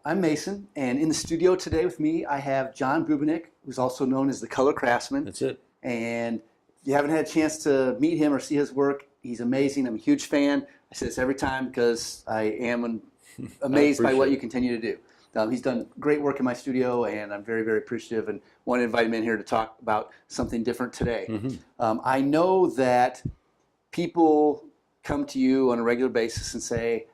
I'm Mason, and in the studio today with me, I have John Bubenik, who's also known as the Color Craftsman. That's it. And if you haven't had a chance to meet him or see his work, he's amazing. I'm a huge fan. I say this every time because I am amazed by what you continue to do. He's done great work in my studio, and I'm very, very appreciative and want to invite him in here to talk about something different today. I know that people come to you on a regular basis and say,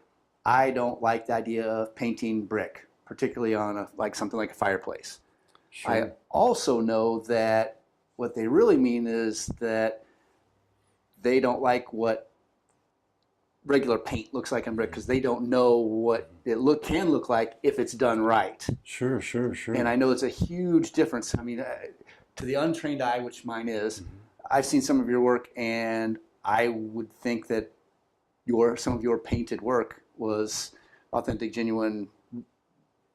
I don't like the idea of painting brick, particularly on something like a fireplace. Sure. I also know that what they really mean is that they don't like what regular paint looks like on brick because they don't know what it can look like if it's done right. Sure. And I know it's a huge difference. I mean, to the untrained eye, which mine is, I've seen some of your work, and I would think that some of your painted work was authentic, genuine,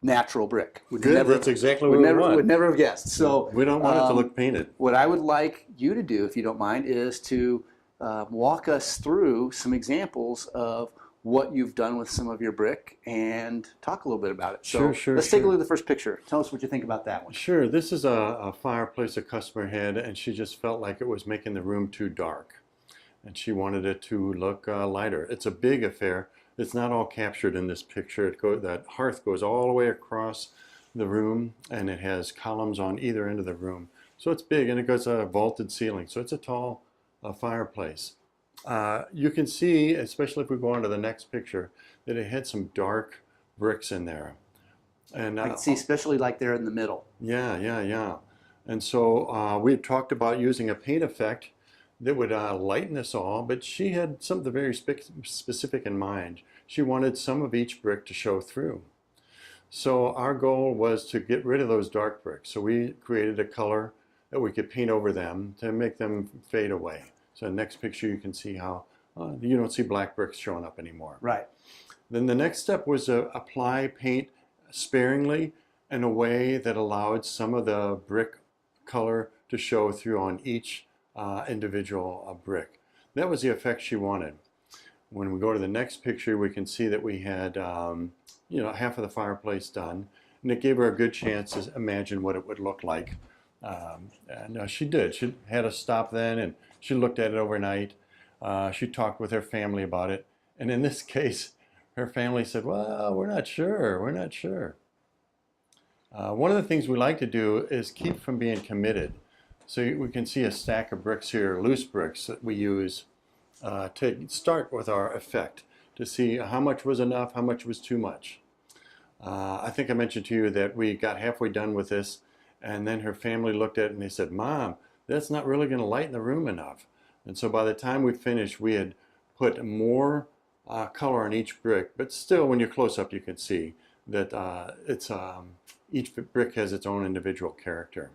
natural brick. Good, that's exactly what we want. Would never have guessed. So we don't want it to look painted. What I would like you to do, if you don't mind, is to walk us through some examples of what you've done with some of your brick and talk a little bit about it. So let's take a look at the first picture. Tell us what you think about that one. Sure. This is a fireplace a customer had, and she just felt like it was making the room too dark. And she wanted it to look lighter. It's a big affair. It's not all captured in this picture. That hearth goes all the way across the room, and it has columns on either end of the room. So it's big, and it goes a vaulted ceiling. So it's a tall fireplace. You can see, especially if we go on to the next picture, that it had some dark bricks in there. And I can see, especially like there in the middle. Yeah. And so we had talked about using a paint effect that would lighten us all, but she had something very specific in mind. She wanted some of each brick to show through. So our goal was to get rid of those dark bricks. So we created a color that we could paint over them to make them fade away. So the next picture you can see how you don't see black bricks showing up anymore. Right. Then the next step was to apply paint sparingly in a way that allowed some of the brick color to show through on each individual brick. That was the effect she wanted. When we go to the next picture, we can see that we had half of the fireplace done, and it gave her a good chance to imagine what it would look like. And she did. She had us stop then, and she looked at it overnight. She talked with her family about it, and in this case, her family said, "Well, we're not sure. We're not sure." One of the things we like to do is keep from being committed. So we can see a stack of bricks here, loose bricks that we use to start with our effect, to see how much was enough, how much was too much. I think I mentioned to you that we got halfway done with this, and then her family looked at it and they said, "Mom, that's not really going to lighten the room enough." And so by the time we finished, we had put more color on each brick, but still when you're close up you can see that each brick has its own individual character.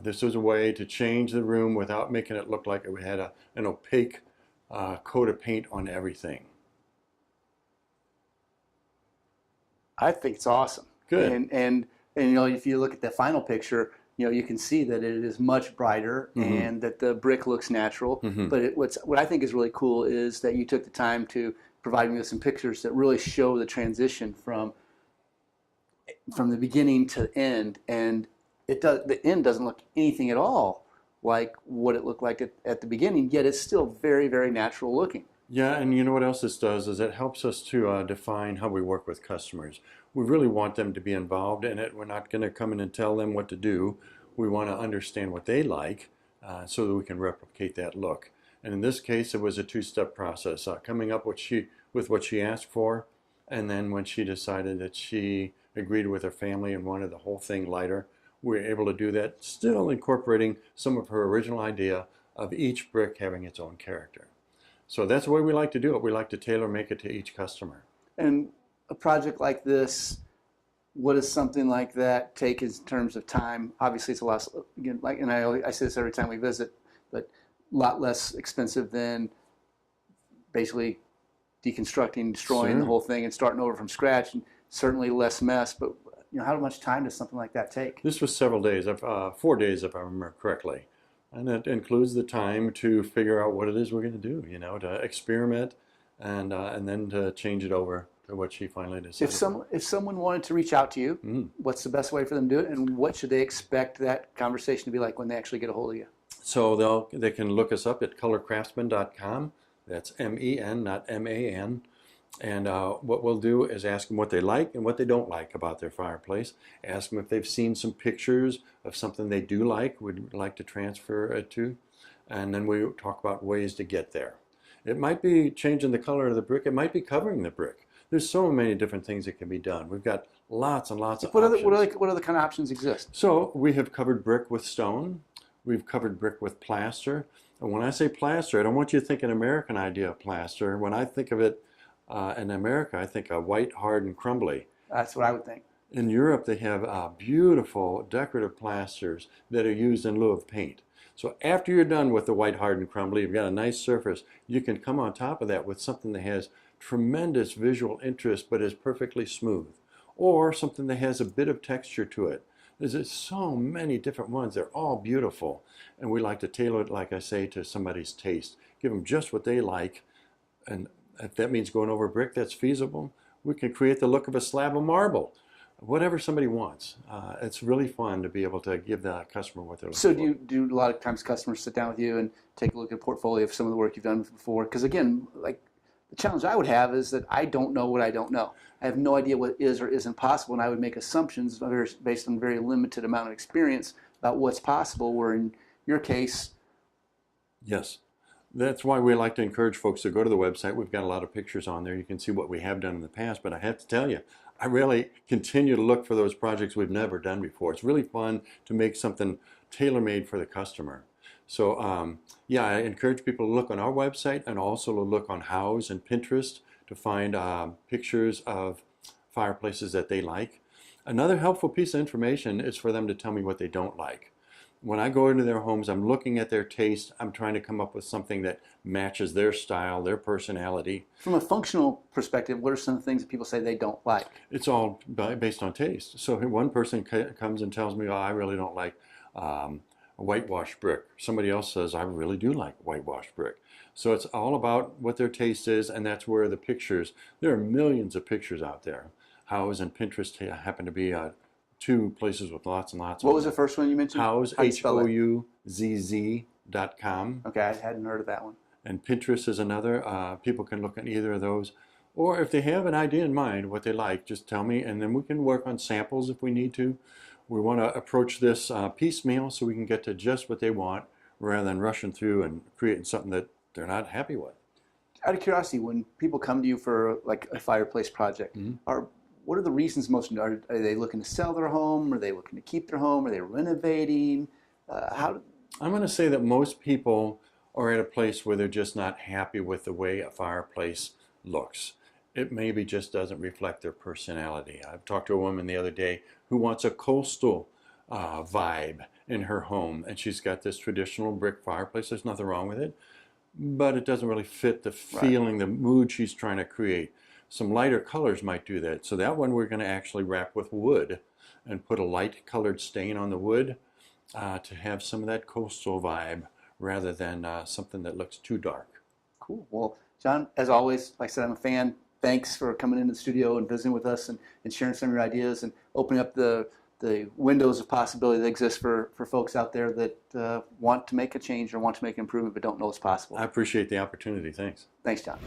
This was a way to change the room without making it look like it had an opaque coat of paint on everything. I think it's awesome. Good. And if you look at the final picture, you can see that it is much brighter and that the brick looks natural. But what I think is really cool is that you took the time to provide me with some pictures that really show the transition from the beginning to end, and the end doesn't look anything at all like what it looked like at the beginning, yet it's still very, very natural looking. Yeah, and you know what else this does is it helps us to define how we work with customers. We really want them to be involved in it. We're not going to come in and tell them what to do. We want to understand what they like so that we can replicate that look. And in this case, it was a two-step process, coming up with what she asked for, and then when she decided that she agreed with her family and wanted the whole thing lighter, we were able to do that, still incorporating some of her original idea of each brick having its own character. So that's the way we like to do it. We like to tailor make it to each customer. And a project like this, what does something like that take in terms of time? Obviously, it's a lot, again, and I say this every time we visit, but a lot less expensive than basically deconstructing, destroying the whole thing and starting over from scratch, and certainly less mess. But how much time does something like that take? This was several days, 4 days if I remember correctly. And that includes the time to figure out what it is we're going to do, to experiment and then to change it over what she finally decided. If someone wanted to reach out to you, what's the best way for them to do it, and what should they expect that conversation to be like when they actually get a hold of you? So they can look us up at colorcraftsmen.com. That's M-E-N, not M-A-N. And what we'll do is ask them what they like and what they don't like about their fireplace. Ask them if they've seen some pictures of something they do like, would like to transfer it to. And then we talk about ways to get there. It might be changing the color of the brick. It might be covering the brick. There's so many different things that can be done. We've got lots and lots of options. What other kind of options exist? So we have covered brick with stone. We've covered brick with plaster. And when I say plaster, I don't want you to think an American idea of plaster. When I think of it in America, I think of white, hard, and crumbly. That's what I would think. In Europe, they have beautiful decorative plasters that are used in lieu of paint. So after you're done with the white, hard, and crumbly, you've got a nice surface. You can come on top of that with something that has tremendous visual interest but is perfectly smooth. Or something that has a bit of texture to it. There's just so many different ones. They're all beautiful. And we like to tailor it, like I say, to somebody's taste. Give them just what they like. And if that means going over brick, that's feasible. We can create the look of a slab of marble. Whatever somebody wants. It's really fun to be able to give the customer what they're looking for. So do a lot of times customers sit down with you and take a look at a portfolio of some of the work you've done before? Because again, like the challenge I would have is that I don't know what I don't know. I have no idea what is or isn't possible, and I would make assumptions based on a very limited amount of experience about what's possible, where in your case... Yes. That's why we like to encourage folks to go to the website. We've got a lot of pictures on there. You can see what we have done in the past, but I have to tell you, I really continue to look for those projects we've never done before. It's really fun to make something tailor-made for the customer. So yeah, I encourage people to look on our website and also to look on Houzz and Pinterest to find pictures of fireplaces that they like. Another helpful piece of information is for them to tell me what they don't like. When I go into their homes, I'm looking at their taste. I'm trying to come up with something that matches their style, their personality. From a functional perspective, what are some things that people say they don't like? It's all based on taste. So one person comes and tells me, oh, I really don't like a whitewashed brick. Somebody else says, I really do like whitewashed brick. So it's all about what their taste is, and that's where the pictures, there are millions of pictures out there. Houzz and Pinterest happen to be two places with lots and lots of them. What was the first one you mentioned? Houzz, Houzz.com. Okay, I hadn't heard of that one. And Pinterest is another. People can look at either of those. Or if they have an idea in mind, what they like, just tell me, and then we can work on samples if we need to. We want to approach this piecemeal so we can get to just what they want rather than rushing through and creating something that they're not happy with. Out of curiosity, when people come to you for like a fireplace project, what are the reasons most? Are they looking to sell their home? Are they looking to keep their home? Are they renovating? I'm going to say that most people are at a place where they're just not happy with the way a fireplace looks. It maybe just doesn't reflect their personality. I've talked to a woman the other day who wants a coastal vibe in her home, and she's got this traditional brick fireplace. There's nothing wrong with it, but it doesn't really fit the feeling, the mood she's trying to create. Some lighter colors might do that. So that one we're going to actually wrap with wood and put a light colored stain on the wood to have some of that coastal vibe rather than something that looks too dark. Cool. Well, John, as always, like I said, I'm a fan. Thanks for coming into the studio and visiting with us and sharing some of your ideas and opening up the windows of possibility that exist for folks out there that want to make a change or want to make an improvement but don't know it's possible. I appreciate the opportunity. Thanks. Thanks, John.